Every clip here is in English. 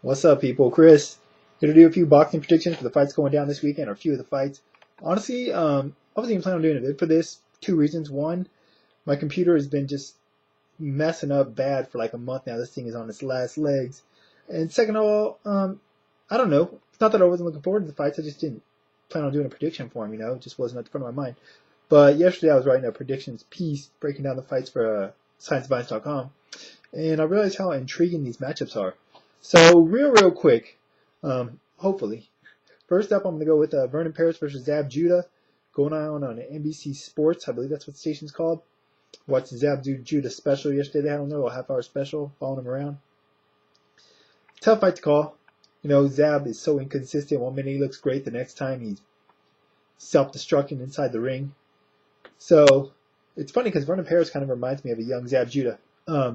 What's up, people? Chris here to do a few boxing predictions for the fights going down this weekend, or a few of the fights. Honestly, I wasn't even planning on doing a vid for this. Two reasons. One, my computer has been just messing up bad for like a month now. This thing is on its last legs. And second of all, I don't know. It's not that I wasn't looking forward to the fights. I just didn't plan on doing a prediction for them. It just wasn't at the front of my mind. But yesterday I was writing a predictions piece breaking down the fights for ScienceVines.com, and I realized how intriguing these matchups are. So real quick, hopefully. First up, I'm going to go with Vernon versus Zab Judah, going on NBC Sports. I believe that's what the station's called. Watched the Zab Judah special yesterday. They had on their little half-hour special, following him around. Tough fight to call. Zab is so inconsistent. One minute he looks great, the next time he's self-destructing inside the ring. So it's funny because Vernon kind of reminds me of a young Zab Judah. A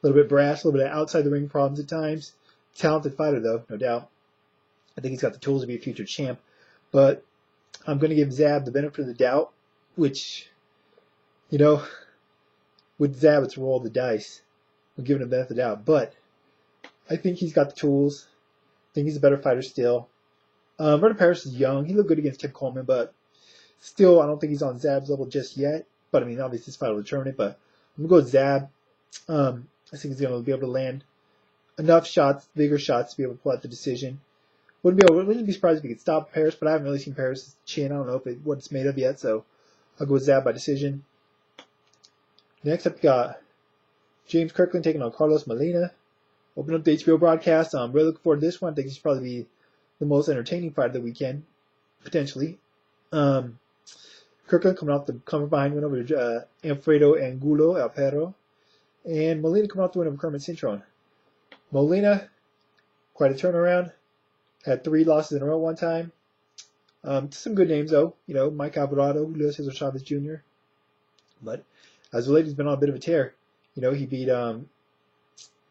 little bit brash, a little bit of outside the ring problems at times. Talented fighter, though, no doubt. I think he's got the tools to be a future champ. But I'm going to give Zab the benefit of the doubt, which, with Zab, it's roll the dice. I'm giving him the benefit of the doubt. But I think he's got the tools. I think he's a better fighter still. Vernon is young. He looked good against Tim Coleman, but still, I don't think he's on Zab's level just yet. But, obviously this fight will determine it. But I'm going to go with Zab. I think he's going to be able to land enough shots, bigger shots, to be able to pull out the decision. Wouldn't be surprised if he could stop Paris, but I haven't really seen Paris' chin. I don't know what it's made of yet, so I'll go with Zab by decision. Next up, we got James Kirkland taking on Carlos Molina. Open up the HBO broadcast. I'm really looking forward to this one. I think this should probably be the most entertaining fight of the weekend, potentially. Kirkland coming from behind win over Alfredo Angulo, El Perro. And Molina coming off the win over Kermit Cintron. Molina, quite a turnaround. Had 3 losses in a row one time. Some good names, though. Mike Alvarado, Julio Cesar Chavez Jr. But as of late, he's been on a bit of a tear. He beat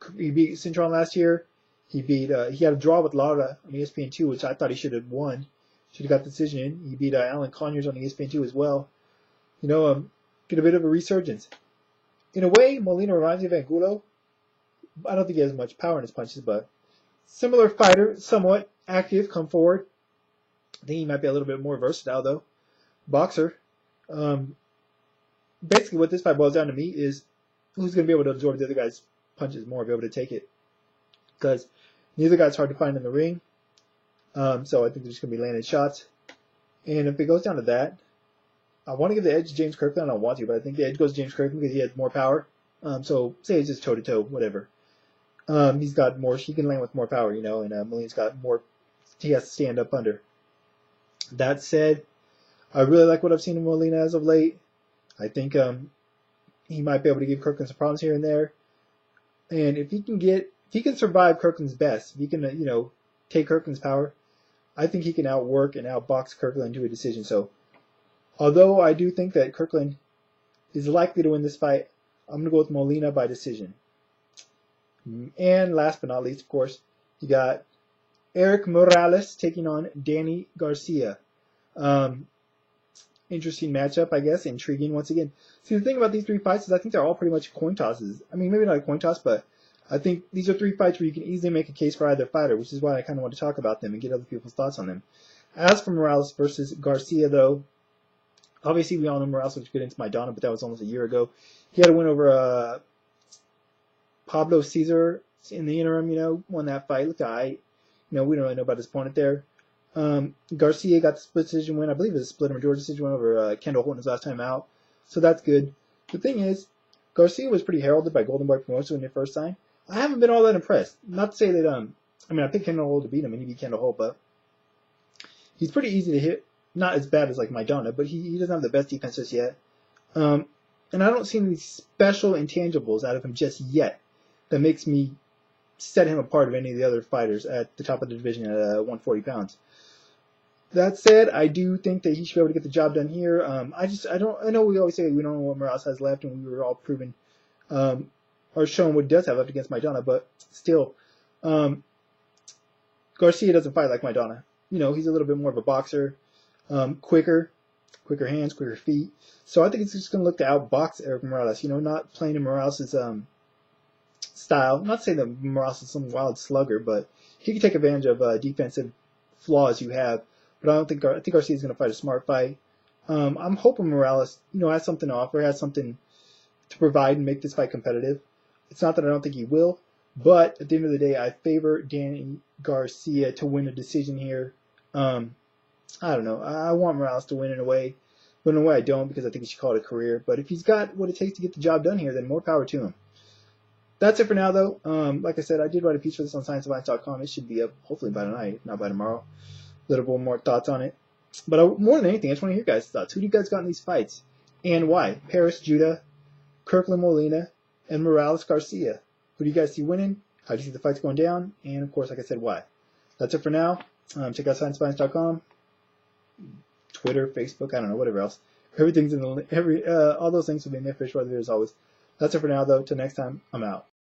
Cintron last year. He had a draw with Lara on ESPN2, which I thought he should have won. Should have got the decision in. He beat Alan Conyers on ESPN2 as well. Get a bit of a resurgence. In a way, Molina reminds me of Angulo. I don't think he has much power in his punches, but similar fighter, somewhat active, come forward. I think he might be a little bit more versatile, though. Boxer. Basically, what this fight boils down to me is who's going to be able to absorb the other guy's punches more, be able to take it. Because neither guy's hard to find in the ring. So I think they're just going to be landing shots. And if it goes down to that, I want to give the edge to James Kirkland. I don't want to, but I think the edge goes to James Kirkland because he has more power. So say it's just toe-to-toe, whatever. He's got more. He can land with more power, and Molina's got more. He has to stand up under. That said, I really like what I've seen in Molina as of late. I think he might be able to give Kirkland some problems here and there. And if he can survive Kirkland's best, if he can, take Kirkland's power, I think he can outwork and outbox Kirkland into a decision. So, although I do think that Kirkland is likely to win this fight, I'm going to go with Molina by decision. And last but not least, of course, you got Erik Morales taking on Danny Garcia. Interesting matchup, I guess. Intriguing once again. See, the thing about these 3 fights is I think they're all pretty much coin tosses. Maybe not a coin toss, but I think these are 3 fights where you can easily make a case for either fighter, which is why I kind of want to talk about them and get other people's thoughts on them. As for Morales versus Garcia, though, obviously we all know Morales was good against Maidana, but that was almost a year ago. He had a win over Pablo Cesar in the interim, won that fight. Look, we don't really know about his opponent there. Garcia got the split decision win. I believe it was a split majority decision win over Kendall Horton his last time out. So that's good. The thing is, Garcia was pretty heralded by Golden Boy Promotions when they first signed. I haven't been all that impressed. Not to say that, I picked Kendall Holt to beat him, and he beat Kendall Holt, but he's pretty easy to hit. Not as bad as like Maidana, but he doesn't have the best defense just yet. And I don't see any special intangibles out of him just yet that makes me set him apart of any of the other fighters at the top of the division at 140 pounds. That said, I do think that he should be able to get the job done here. I know we always say we don't know what Morales has left, and we were all proven or showing what he does have left against Maidana, but still, Garcia doesn't fight like Maidana. He's a little bit more of a boxer, quicker hands, quicker feet. So I think it's just going to look to outbox Erik Morales. Not playing in Morales' style. Not saying that Morales is some wild slugger, but he can take advantage of defensive flaws you have. But I think Garcia is going to fight a smart fight. I'm hoping Morales, has something to offer, has something to provide and make this fight competitive. It's not that I don't think he will, but at the end of the day, I favor Danny Garcia to win a decision here. I don't know. I want Morales to win in a way, but in a way I don't, because I think he should call it a career. But if he's got what it takes to get the job done here, then more power to him. That's it for now, though. Like I said, I did write a piece for this on scienceofviolence.com. It should be up hopefully by tonight, if not by tomorrow. A little bit more thoughts on it. But more than anything, I just want to hear your guys' thoughts. Who do you guys got in these fights? And why? Paris, Judah, Kirkland, Molina, and Morales, Garcia. Who do you guys see winning? How do you see the fights going down? And, of course, like I said, why? That's it for now. Check out scienceofviolence.com. Twitter, Facebook, I don't know, whatever else. Everything's in the all those links will be in there for short as always. That's it for now, though. Till next time, I'm out.